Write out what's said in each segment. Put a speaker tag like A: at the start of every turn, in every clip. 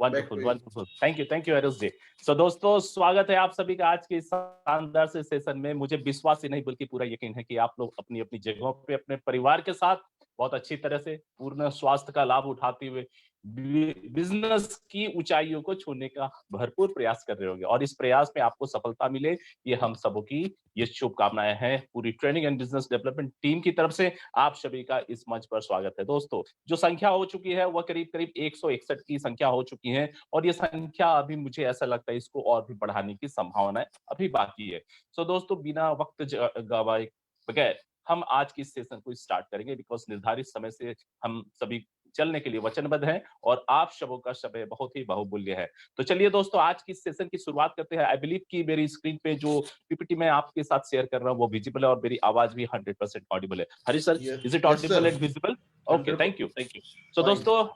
A: Wonderful wonderful, thank you Arush ji. So दोस्तों, स्वागत है आप सभी का आज के इस शानदार से सेशन में। मुझे विश्वास ही नहीं बल्कि पूरा यकीन है कि आप लोग अपनी अपनी जगहों पे अपने परिवार के साथ बहुत अच्छी तरह से पूर्ण स्वास्थ्य का लाभ उठाते हुए बिजनेस की ऊंचाइयों को छूने का भरपूर प्रयास कर रहे होंगे, और इस प्रयास में आपको सफलता मिले, ये हम सबों की ये शुभकामनाएं हैं। पूरी training and business development team की तरफ से आप सभी का इस मंच पर स्वागत है। दोस्तों, जो संख्या हो चुकी है वह करीब करीब 161 की संख्या हो चुकी है, और ये संख्या अभी मुझे ऐसा लगता है इसको और भी बढ़ाने की संभावना अभी बाकी है। सो दोस्तों, बिना वक्त गवाए बगैर हम आज की सेशन को स्टार्ट करेंगे, बिकॉज निर्धारित समय से हम सभी चलने के लिए वचनबद्ध हैं, और आप सबों का समय बहुत ही बहुमूल्य है। तो चलिए दोस्तों, आज की सेशन की शुरुआत करते हैं। आई बिलीव कि मेरी स्क्रीन पे जो पीपीटी मैं आपके साथ शेयर कर रहा हूँ वो विजिबल है, और मेरी आवाज भी 100% ऑडिबल है। Hari sir, is it audible and visible? Okay, thank you thank you. So दोस्तों,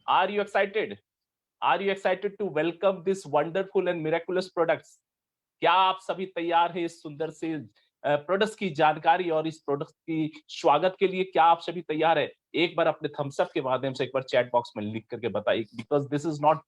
A: are you excited? Are you excited to welcome this wonderful and miraculous products? क्या आप सभी तैयार हैं इस सुंदर से प्रोडक्ट्स की जानकारी और इस प्रोडक्ट्स की स्वागत के लिए? क्या आप सभी तैयार हैं? एक बार अपने थम्स अप के माध्यम से एक बार चैट बॉक्स में लिख करके बताइए, because this is not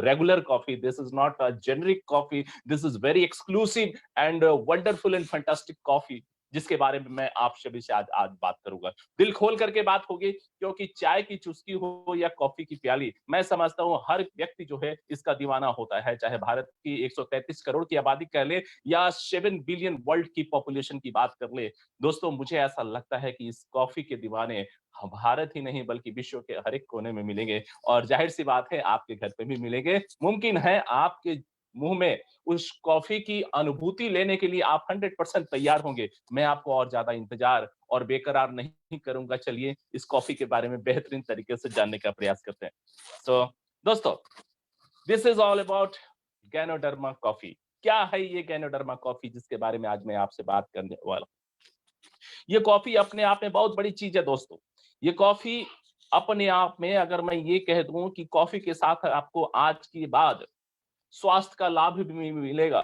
A: regular coffee, this is not a generic coffee, this is very exclusive and wonderful and fantastic coffee, जिसके बारे में मैं आप सभी से आज आज बात करूंगा। दिल खोल करके बात होगी, क्योंकि चाय की चुस्की हो या कॉफी की प्याली, मैं समझता हूं हर व्यक्ति जो है इसका दीवाना होता है, चाहे भारत की 133 करोड़ की आबादी कह ले या 7 बिलियन वर्ल्ड की पॉपुलेशन की बात कर ले। दोस्तों, मुझे ऐसा लगता है कि इस कॉफी के दीवाने भारत ही नहीं बल्कि विश्व के हर एक कोने में मिलेंगे, और जाहिर सी बात है आपके घर पे भी मिलेंगे। मुमकिन है आपके मुंह में उस कॉफी की अनुभूति लेने के लिए आप 100% तैयार होंगे। मैं आपको और ज्यादा इंतजार और बेकरार नहीं करूंगा। चलिए इस कॉफी के बारे में बेहतरीन तरीके से जानने का प्रयास करते हैं। सो दोस्तों, this is all about ganoderma coffee. क्या है ये गैनोडर्मा कॉफी, जिसके बारे में आज मैं आपसे बात करने वाला हूं? ये कॉफी अपने आप में बहुत बड़ी चीज है दोस्तों। ये कॉफी अपने आप में, अगर मैं ये कह दूं कि कॉफी के साथ आपको आज के बाद स्वास्थ्य का लाभ भी मिलेगा,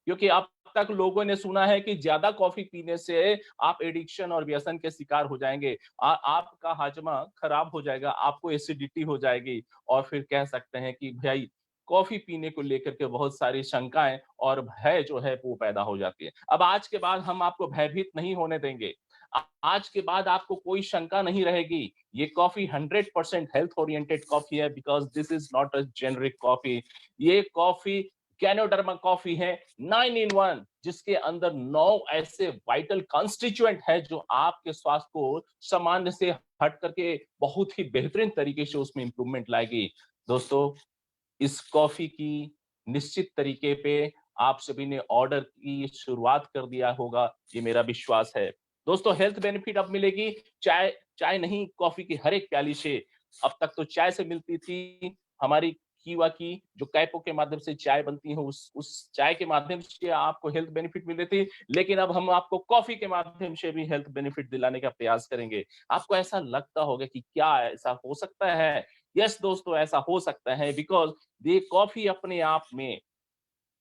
A: क्योंकि अब तक लोगों ने सुना है कि ज्यादा कॉफी पीने से आप एडिक्शन और व्यसन के शिकार हो जाएंगे, आपका हाजमा खराब हो जाएगा, आपको एसिडिटी हो जाएगी, और फिर कह सकते हैं कि भाई कॉफी पीने को लेकर के बहुत सारी शंकाएं और भय जो है वो पैदा हो जाती है। अब आज के बाद हम आपको भयभीत नहीं होने देंगे। आज के बाद आपको कोई शंका नहीं रहेगी। ये कॉफी 100% हेल्थ ओरिएंटेड कॉफी है, because this is not a generic coffee. ये कॉफी गैनोडर्मा कॉफी है 9 in 1, जिसके अंदर 9 ऐसे वाइटल कॉन्स्टिट्यूएंट है जो आपके स्वास्थ्य को सामान्य से हट करके बहुत ही बेहतरीन तरीके से उसमें इंप्रूवमेंट लाएगी। दोस्तों, इस कॉफी की निश्चित तरीके पे आप सभी ने ऑर्डर की शुरुआत कर दिया होगा, ये मेरा विश्वास है। दोस्तों, हेल्थ बेनिफिट अब मिलेगी चाय चाय नहीं, कॉफी की हर एक प्याली से। अब तक तो चाय से मिलती थी, हमारी कीवा की जो कैपो के माध्यम से चाय बनती है, उस चाय के माध्यम से आपको हेल्थ बेनिफिट मिल रही थी, लेकिन अब हम आपको कॉफी के माध्यम से भी हेल्थ बेनिफिट दिलाने का प्रयास करेंगे। आपको ऐसा लगता होगा कि क्या ऐसा हो सकता है? यस दोस्तों, ऐसा हो सकता है, बिकॉज ये कॉफी अपने आप में,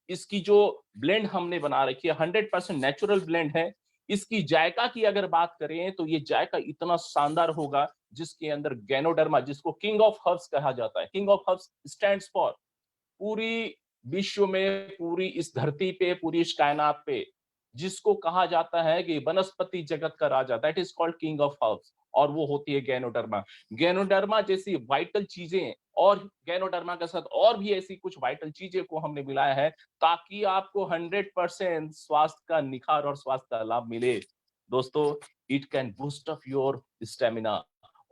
A: इसकी जो ब्लेंड हमने बना रखी है 100% नेचुरल ब्लेंड है। इसकी जायका की अगर बात करें तो ये जायका इतना शानदार होगा, जिसके अंदर गैनोडर्मा, जिसको किंग ऑफ हर्ब्स कहा जाता है, king of herbs stands for पूरी विश्व में, पूरी इस धरती पे, पूरी इस कायनात पे जिसको कहा जाता है कि वनस्पति जगत का राजा, that is called king of herbs, और वो होती है गैनोडर्मा। गैनोडर्मा जैसी वाइटल चीजें, और गैनोडर्मा के साथ और भी ऐसी कुछ वाइटल चीजें को हमने मिलाया है, ताकि आपको 100% स्वास्थ्य का निखार और स्वास्थ्य का लाभ मिले। दोस्तों, it can boost up your stamina,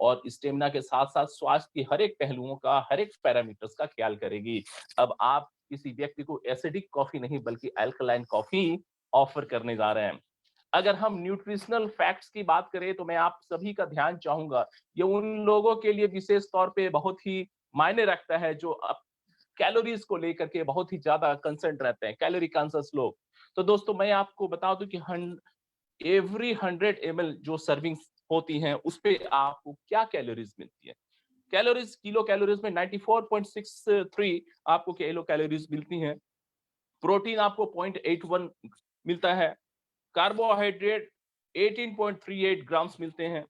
A: और स्टेमिना के साथ साथ स्वास्थ्य की हर एक पहलुओं का, हर एक पैरामीटर्स का ख्याल करेगी। अब आप किसी व्यक्ति को एसिडिक कॉफी नहीं बल्कि अल्कलाइन कॉफी ऑफर करने जा रहे हैं। अगर हम न्यूट्रिशनल फैक्ट्स की बात करें तो मैं आप सभी का ध्यान चाहूंगा, ये उन लोगों के लिए विशेष तौर पे बहुत ही मायने रखता है जो कैलोरीज को लेकर के बहुत ही ज्यादा कंसर्न रहते हैं, कैलोरी कॉन्शियस लोग। तो दोस्तों, मैं आपको बता दूं कि एवरी 100 ml जो सर्विंग्स होती हैं उस पे आपको क्या कैलोरीज मिलती है। कैलोरीज, किलो कैलोरीज में 94.63 आपको किलो कैलोरीज मिलती हैं। प्रोटीन आपको 0.81 मिलता है। कार्बोहाइड्रेट 18.38 ग्राम्स मिलते हैं।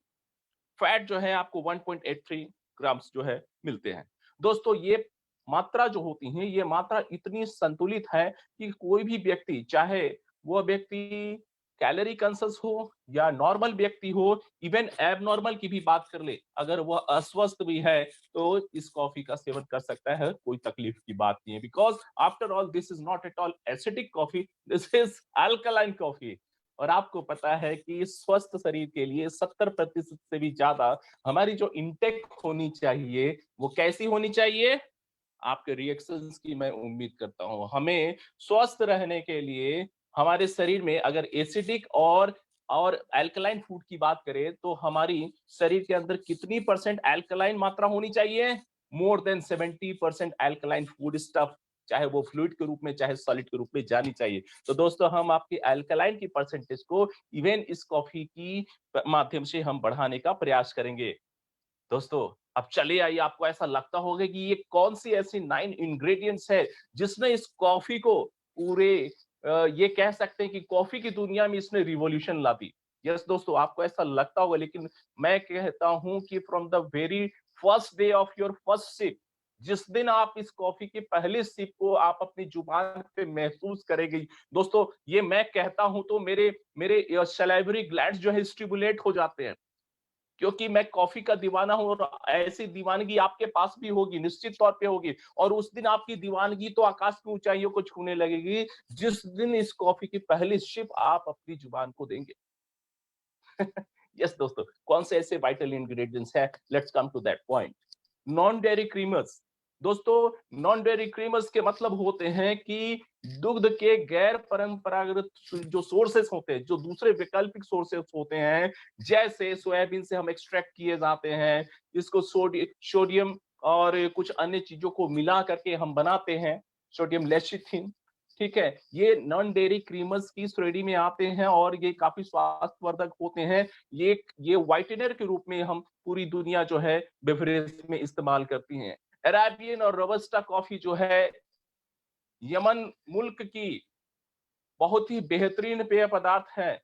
A: फैट जो है आपको 1.83 ग्राम्स जो है मिलते हैं। दोस्तों, ये मात्रा जो होती है, ये मात्रा इतनी संतुलित है कि कोई भी व्यक्ति, चाहे वो व्यक्ति कैलोरी कंशियस हो या नॉर्मल व्यक्ति हो, इवन एबनॉर्मल की भी बात कर ले, अगर वह अस्वस्थ भी है तो इस कॉफी का सेवन कर सकता है, कोई तकलीफ की बात नहीं है। Because after all this is not at all acidic coffee, this is alkaline coffee. और आपको पता है कि स्वस्थ शरीर के लिए 70% से भी ज्यादा हमारी जो इंटेक होनी चाहिए, वो कैसी होनी चाहिए? आपके रिएक्शंस की मैं उम्मीद करता हूं। हमें स्वस्थ रहने के लिए हमारे शरीर में अगर एसिडिक और अल्कलाइन फूड की बात करें तो हमारी शरीर के अंदर कितनी परसेंट अल्कलाइन मात्रा होनी चाहिए? More than 70% alkaline food stuff, चाहे वो फ्लूइड के रूप में चाहे सॉलिड के रूप में जानी चाहिए। तो दोस्तों, हम आपकी अल्कलाइन की परसेंटेज को इवन इस कॉफी की माध्यम से हम बढ़ाने का प्रयास करेंगे। दोस्तों, अब चलिए आइए, आपको ऐसा लगता होगा कि ये कौन सी ऐसी 9 इंग्रेडिएंट्स है जिसने इस कॉफी को पूरे ये कह सकते हैं कि कॉफी की दुनिया में इसने रिवॉल्यूशन ला दी। यस दोस्तों, आपको ऐसा लगता होगा, लेकिन मैं कहता हूं कि from the very first day of your first sip, जिस दिन आप इस कॉफी की पहली सिप को आप अपनी जुबान पे महसूस करेंगे, दोस्तों, ये मैं कहता हूं तो मेरे मेरे सलाइवरी ग्लैंड्स जो है स्टिमुलेट हो जाते हैं, क्योंकि मैं कॉफी का दीवाना हूं और ऐसी दीवानगी आपके पास भी होगी, निश्चित तौर पे होगी। और उस दिन आपकी दीवानगी तो आकाश की ऊंचाइयों को छूने लगेगी जिस दिन इस कॉफी की पहली सिप आप अपनी जुबान को देंगे। यस दोस्तों, कौन से ऐसे वाइटल इंग्रेडिएंट्स है? Let's come to that point. Non dairy creamers. दोस्तों, नॉन डेयरी क्रीमर्स के मतलब होते हैं कि दुग्ध के गैर परंपरागत जो सोर्सेस होते हैं, जो दूसरे वैकल्पिक सोर्सेस होते हैं, जैसे सोयाबीन से हम एक्सट्रैक्ट किए जाते हैं, इसको सोडियम और कुछ अन्य चीजों को मिला करके हम बनाते हैं, सोडियम लेशिथिन। ठीक है, ये नॉन डेयरी क्रीमर्स की श्रेणी में आते हैं और ये काफी स्वास्थ्यवर्धक होते हैं। ये व्हाइटनर के रूप में हम पूरी दुनिया जो है बेवरेज में इस्तेमाल करती हैं। अरेबियन और रोबस्टा कॉफी जो है यमन मुल्क की बहुत ही बेहतरीन पेय पदार्थ है।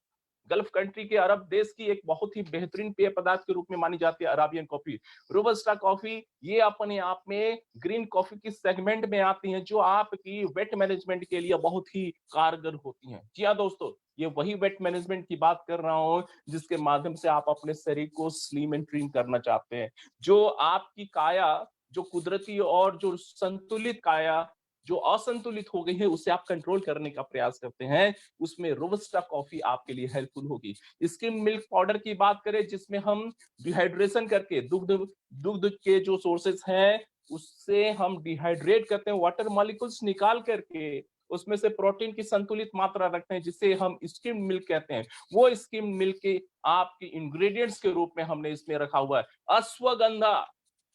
A: गल्फ कंट्री के अरब देश की एक बहुत ही बेहतरीन पेय पदार्थ के रूप में मानी जाती है अराबियन कॉफी। रोबस्टा कॉफी ये अपने आप में ग्रीन कॉफी की सेगमेंट में आती हैं, जो आपकी वेट मैनेजमेंट के लिए बहुत ही कारगर होती हैं। जी हाँ दोस्तों, ये वही वेट मैनेजमेंट की बात कर रहा हूं जिसके माध्यम से आप अपने शरीर को स्लिम एंड ट्रिम करना चाहते हैं। जो आपकी काया, जो कुदरती और जो संतुलित काया जो असंतुलित हो गई है, उसे आप कंट्रोल करने का प्रयास करते हैं, उसमें रोबस्टा कॉफी आपके लिए हेल्पफुल होगी। स्किम मिल्क पाउडर की बात करें, जिसमें हम डिहाइड्रेशन करके दुग्ध दुग्ध के जो सोर्सेस हैं उससे हम डिहाइड्रेट करते हैं, वाटर मॉलिक्यूल्स निकाल करके उसमें से प्रोटीन की संतुलित मात्रा रखते हैं, जिसे हम स्किम मिल्क कहते हैं। वो स्किम मिल्क के आपके इंग्रेडिएंट्स के रूप में हमने इसमें रखा हुआ है अश्वगंधा।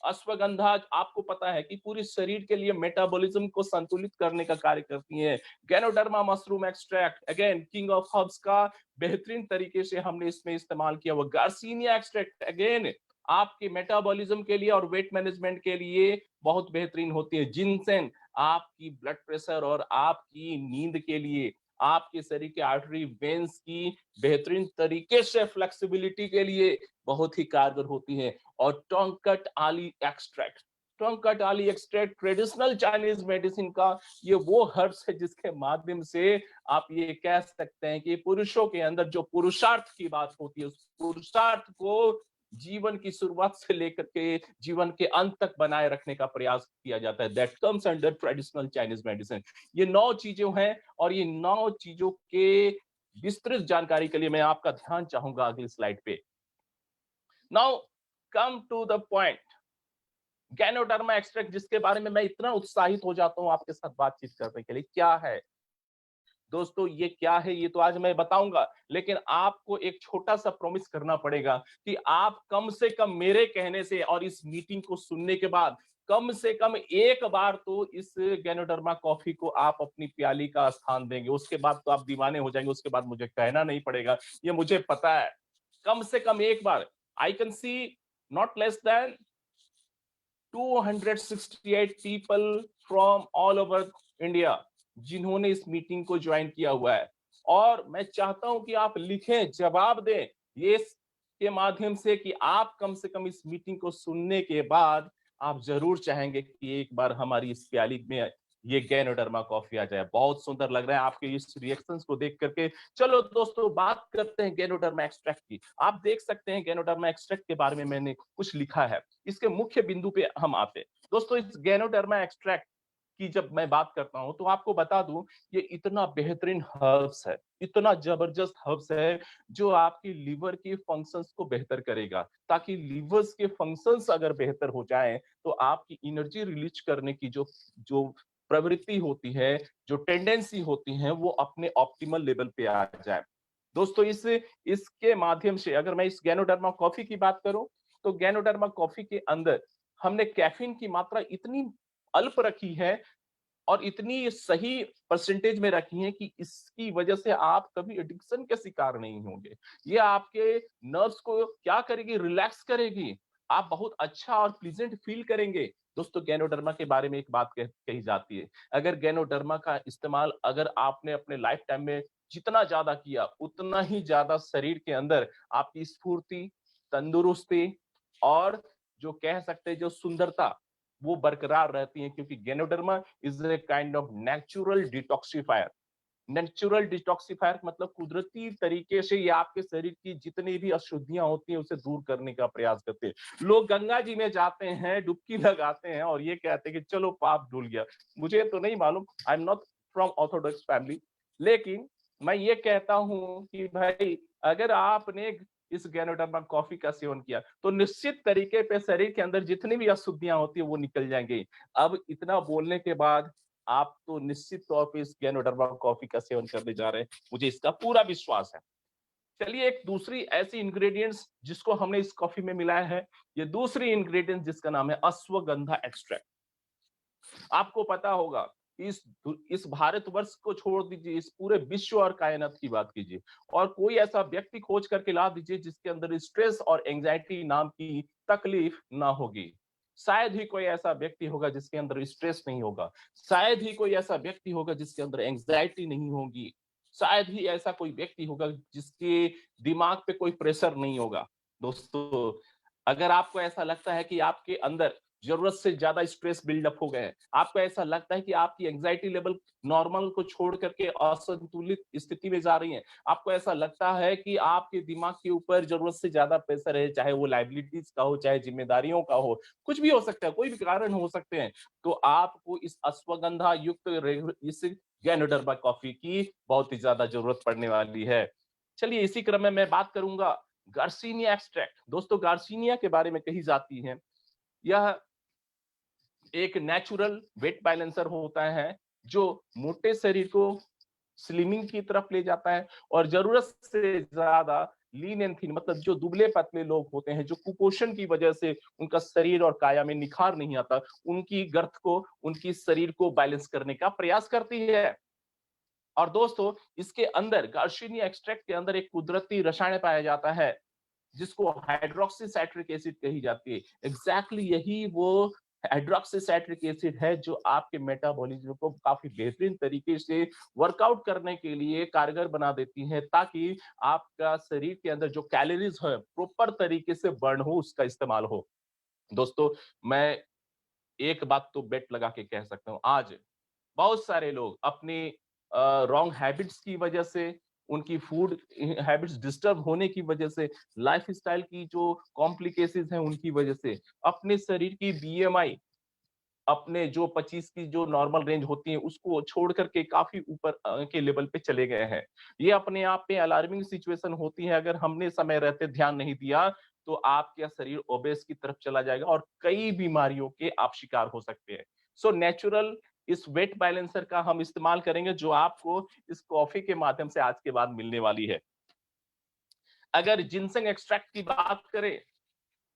A: अश्वगंधा आपको पता है कि पूरी शरीर के लिए मेटाबॉलिज्म को संतुलित करने का कार्य करती है। Ganoderma mushroom extract, again king of herbs का बेहतरीन तरीके से हमने इसमें इस्तेमाल किया हुआ। गार्सिनिया एक्सट्रैक्ट, अगेन आपके मेटाबॉलिज्म के लिए और वेट मैनेजमेंट के लिए बहुत बेहतरीन होती है। जिनसेन आपकी ब्लड प्रेशर और आपकी नींद के लिए, आपके शरीर के आर्टरी वेन्स की बेहतरीन तरीके से फ्लेक्सिबिलिटी के लिए बहुत ही कारगर होती है। और टोंकट आली एक्सट्रैक्ट, टोंकट आली एक्सट्रैक्ट ट्रेडिशनल चाइनीज मेडिसिन का ये वो हर्ब्स है जिसके माध्यम से आप ये कह सकते हैं कि पुरुषों के अंदर जो पुरुषार्थ की बात होती है, उस पुरुषार्थ को जीवन की शुरुआत से लेकर के जीवन के अंत तक बनाए रखने का प्रयास किया जाता है। That comes under traditional Chinese medicine. ये 9 चीजें हैं और ये 9 चीजों के विस्तृत जानकारी के लिए मैं आपका ध्यान चाहूंगा अगली स्लाइड पे। Now come to the point. Ganoderma extract, जिसके बारे में मैं इतना उत्साहित हो जाता हूं आपके साथ बातचीत करने के लिए, क्या है दोस्तों? ये क्या है ये तो आज मैं बताऊंगा, लेकिन आपको एक छोटा सा प्रॉमिस करना पड़ेगा कि आप कम से कम मेरे कहने से और इस मीटिंग को सुनने के बाद कम से कम एक बार तो इस गैनोडर्मा कॉफी को आप अपनी प्याली का स्थान देंगे। उसके बाद तो आप दीवाने हो जाएंगे, उसके बाद मुझे कहना नहीं पड़ेगा, ये मुझे पता है। कम से कम एक बार। I can see not less than 268 people from all over India जिन्होंने इस मीटिंग को ज्वाइन किया हुआ है। और मैं चाहता हूं कि आप लिखें, जवाब दें ये के माध्यम से कि आप कम से कम इस मीटिंग को सुनने के बाद आप जरूर चाहेंगे कि एक बार हमारी इस प्याली में ये गैनोडर्मा कॉफी आ जाए। बहुत सुंदर लग रहा है आपके इस रिएक्शंस को देख करके। चलो दोस्तों, बात करते हैं गैनोडर्मा एक्सट्रैक्ट की। आप देख सकते हैं गैनोडर्मा एक्सट्रैक्ट के बारे में मैंने कुछ लिखा है। इसके मुख्य बिंदु पे हम आते हैं। दोस्तों, इस गैनोडर्मा एक्सट्रैक्ट की जब मैं बात करता हूं तो आपको बता दूं, ये इतना बेहतरीन हर्ब्स है, इतना जबरदस्त हर्ब्स है जो आपकी लीवर के फंक्शंस को बेहतर करेगा। ताकि लीवर्स के फंक्शंस अगर बेहतर हो जाएं तो आपकी एनर्जी रिलीज करने की जो जो प्रवृत्ति होती है, जो टेंडेंसी होती है, वो अपने ऑप्टिमल लेवल पे आ जाए। दोस्तों, इसके माध्यम से अगर मैं इस गैनोडर्मा कॉफी की बात करूं तो गैनोडर्मा कॉफी के अंदर हमने कैफीन की मात्रा इतनी अल्प रखी है और इतनी सही परसेंटेज में रखी है कि इसकी वजह से आप कभी एडिक्शन के शिकार नहीं होंगे। ये आपके नर्व्स को क्या करेगी, रिलैक्स करेगी। आप बहुत अच्छा और प्लीजेंट फील करेंगे। दोस्तों, गैनोडर्मा के बारे में एक बात कही जाती है। अगर गैनोडर्मा का इस्तेमाल अगर आपने अपने लाइफ टाइम में जितना ज्यादा किया, उतना ही ज्यादा शरीर के अंदर आपकी स्फूर्ति, तंदुरुस्ती और जो कह सकते हैं जो सुंदरता, वो बरकरार रहती है। क्योंकि ganoderma is a kind of natural detoxifier. Natural detoxifier मतलब कुदरती तरीके से ये आपके शरीर की जितनी भी अशुद्धियां होती हैं उसे दूर करने का प्रयास करते हैं। लोग गंगा जी में जाते हैं, डुबकी लगाते हैं और ये कहते हैं कि चलो पाप धुल गया। मुझे तो नहीं मालूम, I am not from Orthodox family, लेकिन मैं ये कहता हूं कि भाई अगर आपने इस गैनोडर्मा कॉफी का सेवन किया तो निश्चित तरीके पे शरीर के अंदर जितनी भी अशुद्धियां होती है वो निकल जाएंगी। अब इतना बोलने के बाद आप तो निश्चित तौर पे इस गैनोडर्मा कॉफी का सेवन करने जा रहे हैं, मुझे इसका पूरा विश्वास है। चलिए, एक दूसरी ऐसी इंग्रेडिएंट्स जिसको हमने इस कॉफी में मिलाया है, ये दूसरी इंग्रेडिएंट जिसका नाम है अश्वगंधा एक्सट्रैक्ट। आपको पता होगा, इस भारतवर्ष को छोड़ दीजिए, इस पूरे विश्व और कायनात की बात कीजिए और कोई ऐसा व्यक्ति खोज करके ला दीजिए जिसके अंदर स्ट्रेस और एंजाइटी नाम की तकलीफ ना होगी। शायद ही कोई ऐसा व्यक्ति होगा जिसके अंदर स्ट्रेस नहीं होगा। शायद ही कोई ऐसा व्यक्ति होगा जिसके अंदर एंजाइटी नहीं होगी। शायद ही ऐसा कोई व्यक्ति होगा जिसके दिमाग पे कोई प्रेशर नहीं होगा। दोस्तों, अगर आपको ऐसा लगता है कि आपके अंदर जरूरत से ज्यादा स्ट्रेस बिल्डअप हो गए हैं, आपको ऐसा लगता है कि आपकी एंजाइटी लेवल नॉर्मल को छोड़ करके असंतुलित स्थिति में जा रही है, आपको ऐसा लगता है कि आपके दिमाग के ऊपर जरूरत से ज्यादा प्रेशर है, चाहे वो लाइबिलिटीज का हो, चाहे जिम्मेदारियों का हो, कुछ भी हो सकता है, कोई भी कारण हो सकते हैं, तो आपको इस अश्वगंधा युक्त इस गैनोडर्मा कॉफी की बहुत ही ज्यादा जरूरत पड़ने वाली है। चलिए, इसी क्रम में मैं बात करूंगा गार्सिनिया एक्सट्रैक्ट। दोस्तों, गार्सिनिया के बारे में कही जाती है, यह एक नेचुरल वेट बैलेंसर होता है जो मोटे शरीर को स्लिमिंग की तरफ ले जाता है और जरूरत से ज्यादा लीन एंड थिन मतलब जो दुबले पतले लोग होते हैं, जो कुपोषण की वजह से उनका शरीर और काया में निखार नहीं आता, उनकी गर्थ को, उनकी शरीर को बैलेंस करने का प्रयास करती है। और दोस्तों, इसके अंदर गार्सिनिया एक्सट्रैक्ट के अंदर एक कुदरती रसायन पाया जाता है जिसको हाइड्रोक्सी साइट्रिक एसिड कही जाती है। एग्जैक्टली यही वो हाइड्रोक्सी साइट्रिक एसिड है जो आपके मेटाबॉलिज्म को काफी बेहतरीन तरीके से वर्कआउट करने के लिए कारगर बना देती है, ताकि आपका शरीर के अंदर जो कैलोरीज है प्रॉपर तरीके से बर्न हो, उसका इस्तेमाल हो। दोस्तों, मैं एक बात तो बेट लगा के कह सकता हूँ, आज बहुत सारे लोग अपनी रॉन्ग हैबिट्स की वजह से, उनकी फूड हैबिट्स डिस्टर्ब होने की वजह से, लाइफस्टाइल की जो कॉम्प्लिकेशंस हैं उनकी वजह से, अपने शरीर की बीएमआई अपने जो 25 की जो नॉर्मल रेंज होती है उसको छोड़ करके काफी ऊपर के लेवल पे चले गए हैं। ये अपने आप में अलार्मिंग सिचुएशन होती है। अगर हमने समय रहते ध्यान नहीं दिया तो आपका शरीर ओबेस की तरफ चला जाएगा और कई बीमारियों के आप शिकार हो सकते हैं। सो नेचुरल इस वेट बैलेंसर का हम इस्तेमाल करेंगे जो आपको इस कॉफी के माध्यम से आज के बाद मिलने वाली है। अगर जिनसेंग एक्सट्रैक्ट की बात करें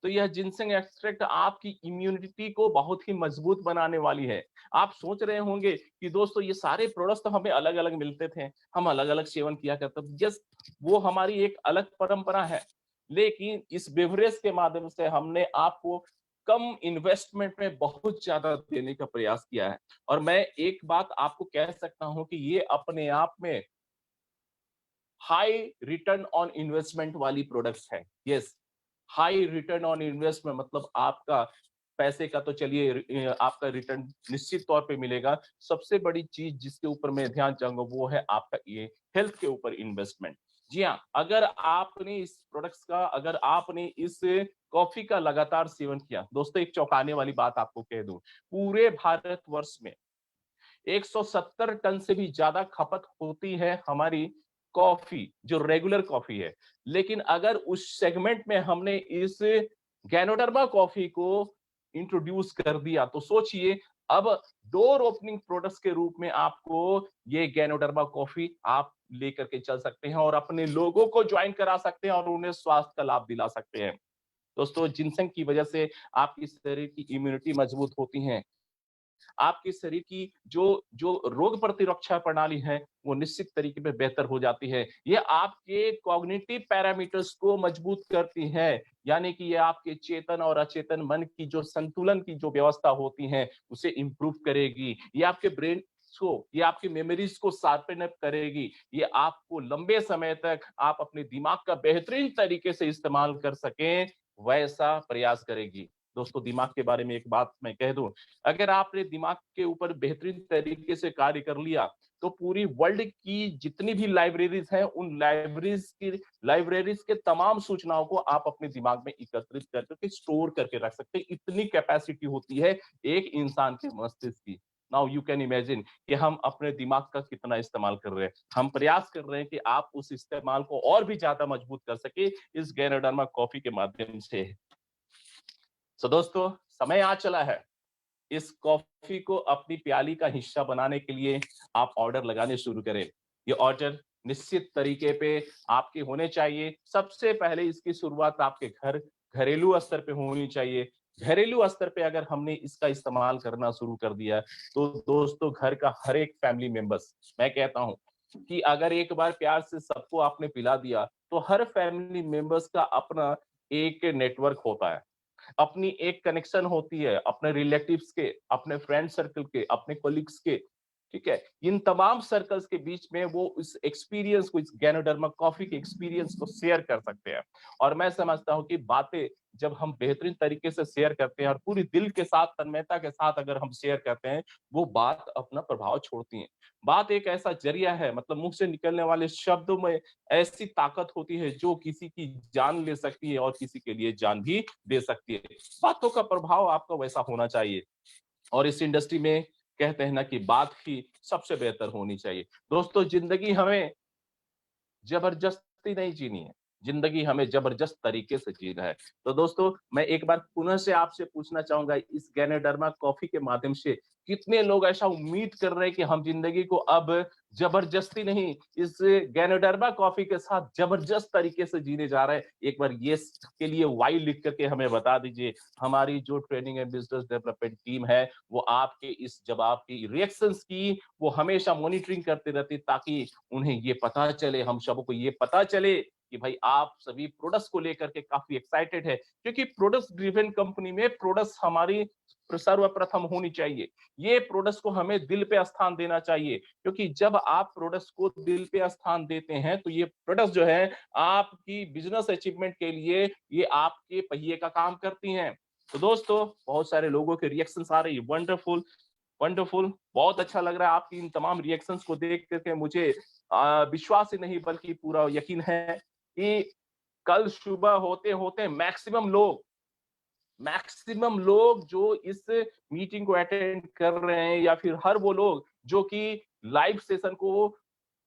A: तो यह जिनसेंग एक्सट्रैक्ट आपकी इम्यूनिटी को बहुत ही मजबूत बनाने वाली है। आप सोच रहे होंगे कि दोस्तों ये सारे प्रोडक्ट्स तो हमें अलग अलग मिलते थे, हम अलग अलग सेवन किया करते थे। यस, वो हमारी एक अलग परंपरा है, लेकिन इस बेवरेज के माध्यम से हमने आपको कम इन्वेस्टमेंट में बहुत ज्यादा देने का प्रयास किया है। और मैं एक बात आपको कह सकता हूं कि ये अपने आप में हाई रिटर्न ऑन इन्वेस्टमेंट वाली प्रोडक्ट्स है। Yes, high return on investment मतलब आपका पैसे का तो चलिए आपका रिटर्न निश्चित तौर पे मिलेगा। सबसे बड़ी चीज जिसके ऊपर मैं ध्यान चाहूंगा वो है आपका ये हेल्थ के ऊपर इन्वेस्टमेंट। जी हाँ, अगर आपने इस कॉफी का लगातार सेवन किया, दोस्तों एक चौंकाने वाली बात आपको कह दूं, पूरे भारतवर्ष में 170 टन से भी ज्यादा खपत होती है हमारी कॉफी, जो रेगुलर कॉफी है। लेकिन अगर उस सेगमेंट में हमने इस गैनोडर्मा कॉफी को इंट्रोड्यूस कर दिया तो सोचिए, अब डोर ओपनिंग प्रोडक्ट्स के रूप में आपको ये गैनोडर्मा कॉफी आप लेकर के चल सकते हैं और अपने लोगों को ज्वाइन करा सकते हैं और उन्हें स्वास्थ्य का लाभ दिला सकते हैं। दोस्तों, जिनसेंग की वजह से आपकी शरीर की इम्यूनिटी मजबूत होती है, आपके शरीर की जो जो रोग प्रतिरक्षा प्रणाली है वो निश्चित तरीके पे बेहतर हो जाती है। ये आपके कॉग्निटिव पैरामीटर्स को मजबूत करती है, यानी कि ये आपके चेतन और अचेतन मन की जो संतुलन की जो व्यवस्था होती है उसे इंप्रूव करेगी। ये आपके मेमोरीज को शार्पन अप करेगी। ये आपको लंबे समय तक आप अपने दिमाग का बेहतरीन तरीके से इस्तेमाल कर सकें, वैसा प्रयास करेगी। दोस्तों, दिमाग के बारे में एक बात मैं कह दूं, अगर आपने दिमाग के ऊपर बेहतरीन तरीके से कार्य कर लिया तो पूरी वर्ल्ड की जितनी भी लाइब्रेरीज हैं उन लाइब्रेरीज के तमाम सूचनाओं को आप अपने दिमाग में एकत्रित करके स्टोर करके रख सकते हैं। इतनी कैपेसिटी होती है एक इंसान के मस्तिष्क की। नाउ यू कैन इमेजिन कि हम अपने दिमाग का कितना इस्तेमाल कर रहे हैं। हम प्रयास कर रहे हैं कि आप उस इस्तेमाल को और भी ज्यादा मजबूत कर सके इस गैनोडर्मा कॉफी के माध्यम से। दोस्तों, समय आ चला है, इस कॉफी को अपनी प्याली का हिस्सा बनाने के लिए आप ऑर्डर लगाने शुरू करें। ये ऑर्डर निश्चित तरीके पे आपके होने चाहिए। सबसे पहले इसकी शुरुआत आपके घरेलू स्तर पे होनी चाहिए। घरेलू स्तर पे अगर हमने इसका इस्तेमाल करना शुरू कर दिया तो दोस्तों, घर का हर एक फैमिली मेंबर्स, मैं कहता हूं कि अगर एक बार प्यार से सबको आपने पिला दिया तो हर फैमिली मेंबर्स का अपना एक नेटवर्क होता है, अपनी एक कनेक्शन होती है, अपने रिलेटिव्स के, अपने फ्रेंड सर्कल के, अपने कोलिग्स के। ठीक है, इन तमाम सर्कल्स के बीच में वो इस एक्सपीरियंस को, इस गैनोडर्मा कॉफी के एक्सपीरियंस को शेयर कर सकते हैं। और मैं समझता हूं कि बातें जब हम बेहतरीन तरीके से शेयर करते हैं और पूरी दिल के साथ, तन्मयता के साथ अगर हम शेयर करते हैं, वो बात अपना प्रभाव छोड़ती है। बात एक ऐसा जरिया है, मतलब मुंह से निकलने वाले शब्दों में ऐसी ताकत होती है जो किसी की जान ले सकती है और किसी के लिए जान भी दे सकती है। बातों का प्रभाव आपका वैसा होना चाहिए और इस इंडस्ट्री में कहते हैं ना कि बात ही सबसे बेहतर होनी चाहिए। दोस्तों, जिंदगी हमें जबरदस्ती नहीं जीनी है, जिंदगी हमें जबरदस्त तरीके से जीना है। तो दोस्तों, मैं एक बार पुनः से आपसे पूछना चाहूंगा, इस गैनोडर्मा कॉफी के माध्यम से कितने लोग ऐसा उम्मीद कर रहे हैं कि हम जिंदगी को अब जबरदस्ती नहीं, इस गैनोडर्मा कॉफी के साथ जबरदस्त तरीके से जीने जा रहे हैं? एक बार ये के लिए वाई लिख करके हमें बता दीजिए। हमारी जो training and business development team है वो आपके इस जवाब की, रिएक्शंस की वो हमेशा मॉनिटरिंग करते रहती, ताकि उन्हें ये पता चले, हम सबको ये पता चले कि भाई आप सभी प्रोडक्ट्स को लेकर के काफी एक्साइटेड है। क्योंकि प्रोडक्ट्स ड्रिवन कंपनी में प्रोडक्ट्स हमारी सर्वप्रथम होनी चाहिए। ये प्रोडक्ट्स को हमें दिल पे स्थान देना चाहिए, क्योंकि जब आप प्रोडक्ट्स को दिल पे स्थान देते हैं तो ये प्रोडक्ट्स जो है आपकी बिजनेस अचीवमेंट के लिए ये आपके पहिए का काम करती हैं। तो दोस्तों, बहुत सारे लोगों के रिएक्शंस आ रही है, वंडरफुल वंडरफुल, बहुत अच्छा लग रहा है आपकी इन तमाम रिएक्शंस को देख करके। मुझे विश्वास ही नहीं बल्कि पूरा यकीन है कि कल सुबह होते होते मैक्सिमम लोग जो इस मीटिंग को अटेंड कर रहे हैं, या फिर हर वो लोग जो कि लाइव सेशन को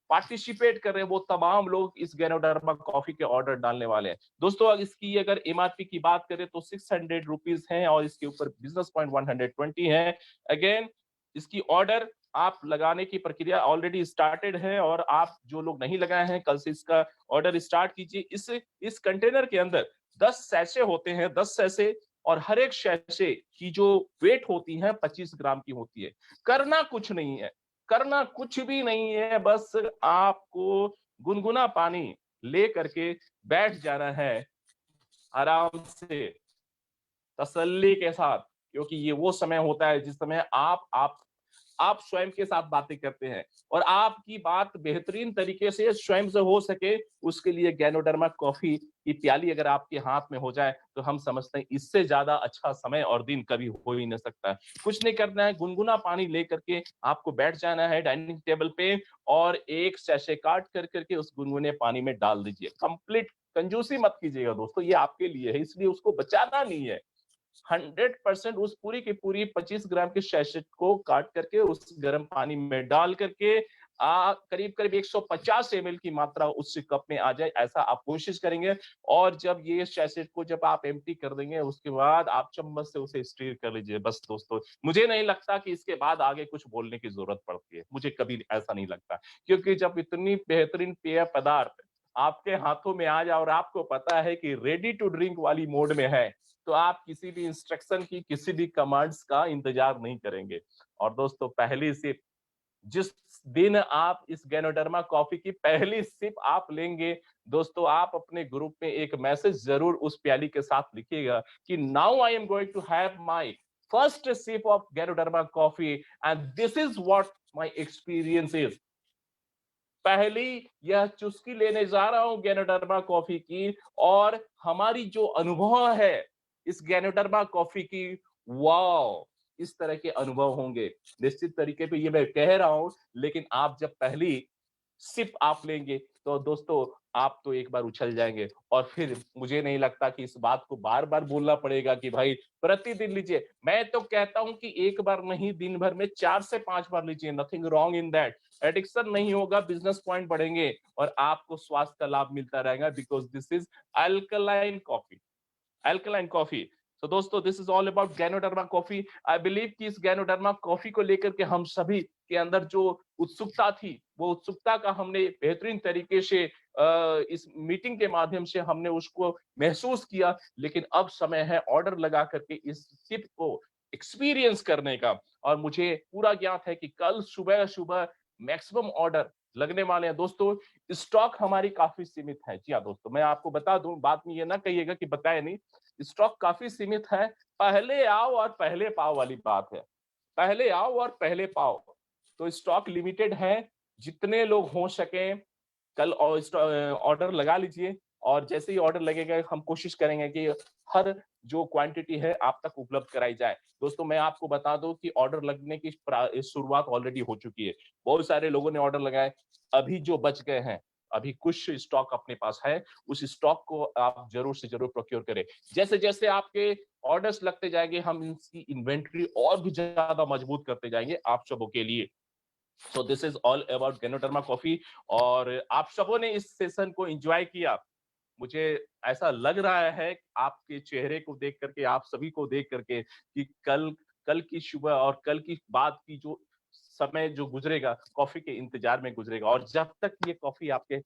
A: पार्टिसिपेट कर रहे हैं, वो तमाम लोग इस गैनोडर्मा कॉफी के ऑर्डर डालने वाले हैं। दोस्तों, इसकी अगर एमआरपी की बात करें तो 600 रुपीज है और इसके ऊपर बिजनेस पॉइंट 120 है। अगेन, इसकी ऑर्डर आप लगाने की प्रक्रिया ऑलरेडी स्टार्टेड है और आप जो लोग नहीं लगाए हैं, कल से इसका ऑर्डर स्टार्ट कीजिए। इस कंटेनर के अंदर 10 सैशे होते हैं, 10 सैशे, और हर एक सैशे की जो वेट होती है 25 ग्राम की होती है। करना कुछ नहीं है, करना कुछ भी नहीं है, बस आपको गुनगुना पानी ले करके बैठ जाना है आराम से, तसल्ली के साथ। क्योंकि ये वो समय होता है जिस समय आप आप स्वयं के साथ बातें करते हैं और आपकी बात बेहतरीन तरीके से स्वयं से हो सके, उसके लिए गैनोडर्मा कॉफी की प्याली अगर आपके हाथ में हो जाए, तो हम समझते हैं इससे ज्यादा अच्छा समय और दिन कभी हो ही नहीं सकता है। कुछ नहीं करना है, गुनगुना पानी लेकर के आपको बैठ जाना है डाइनिंग टेबल पे और एक सैशे काट कर करके उस गुनगुने पानी में डाल दीजिए। कंप्लीट कंजूसी मत कीजिएगा दोस्तों, ये आपके लिए है, इसलिए उसको बचाना नहीं है। 100% उस पूरी की पूरी 25 ग्राम के सैशेट को काट करके उस गर्म पानी में डाल करके करीब करीब 150 ml की मात्रा उस कप में आ जाए, ऐसा आप कोशिश करेंगे। और जब ये सैशेट को जब आप एम्प्टी कर देंगे, उसके बाद आप चम्मच से उसे स्टीर कर लीजिए। बस दोस्तों, मुझे नहीं लगता कि इसके बाद आगे कुछ बोलने की जरूरत पड़ती है, मुझे कभी ऐसा नहीं लगता, क्योंकि जब इतनी बेहतरीन पेय पदार्थ आपके हाथों में आ जाए और आपको पता है कि रेडी टू ड्रिंक वाली मोड में है, तो आप किसी भी इंस्ट्रक्शन की, किसी भी कमांड्स का इंतजार नहीं करेंगे। और दोस्तों, पहली सिप जिस दिन आप इस गैनोडर्मा कॉफी की पहली सिप आप लेंगे, दोस्तों आप अपने ग्रुप में एक मैसेज जरूर उस प्याली के साथ लिखिएगा कि now I am going to have my first sip of ganoderma coffee and this is what my experience is. पहली यह चुस्की लेने जा रहा हूं गैनोडर्मा कॉफी की, और हमारी जो अनुभव है इस गैनोडर्मा कॉफी की, वाओ, इस तरह के अनुभव होंगे। निश्चित तरीके पे ये मैं कह रहा हूं, लेकिन आप जब पहली सिप आप लेंगे, तो दोस्तों आप तो एक बार उछल जाएंगे और फिर मुझे नहीं लगता कि इस बात को बार बार बोलना पड़ेगा कि भाई प्रतिदिन लीजिए। मैं तो कहता हूं कि एक बार नहीं, दिन भर में 4 से 5 बार लीजिए, nothing wrong in that. Addiction नहीं होगा, बिजनेस पॉइंट बढ़ेंगे और आपको स्वास्थ्य का लाभ मिलता रहेगा, because this is alkaline coffee. Alkaline coffee. तो दोस्तों, this is all about ganoderma coffee. I believe कि इस गैनोडर्मा कॉफी को लेकर के हम सभी के अंदर जो उत्सुकता थी, वो उत्सुकता का हमने बेहतरीन तरीके से इस मीटिंग के माध्यम से हमने उसको महसूस किया। लेकिन अब समय है ऑर्डर लगा करके इस सिप को एक्सपीरियंस करने का। और मुझे पूरा ज्ञात है कि कल सुबह सुबह मैक्सिमम ऑर्डर लगने वाले हैं दोस्तों। स्टॉक हमारी काफी सीमित है। जी हाँ दोस्तों, मैं आपको बता दूं, बाद में ये ना कहिएगा कि बताया नहीं, स्टॉक काफी सीमित है। पहले आओ और पहले पाओ वाली बात है। पहले आओ और पहले पाओ। तो स्टॉक लिमिटेड है, जितने लोग हो सके कल ऑर्डर लगा लीजिए। और जैसे ही ऑर्डर लगेगा, हम कोशिश करेंगे कि हर जो क्वांटिटी है आप तक उपलब्ध कराई जाए। दोस्तों, मैं आपको बता दूं कि ऑर्डर लगने की शुरुआत ऑलरेडी हो चुकी है। बहुत सारे लोगों ने ऑर्डर लगाए, अभी जो बच गए हैं, अभी कुछ स्टॉक अपने पास है, उस स्टॉक को आप जरूर से जरूर प्रोक्योर करें। जैसे जैसे आपके ऑर्डर्स लगते जाएंगे, हम इनकी इन्वेंट्री और भी ज्यादा मजबूत करते जाएंगे आप सबों के लिए। So this is all about ganoderma coffee. और आप सबों ने इस सेशन को एंजॉय किया, मुझे ऐसा लग रहा है आपके चेहरे को देख करके, आप सभी को देख करके, कि कल कल की सुबह और कल की बाद की जो समय जो गुजरेगा, कॉफी के इंतजार में गुजरेगा। और जब तक ये कॉफी आपके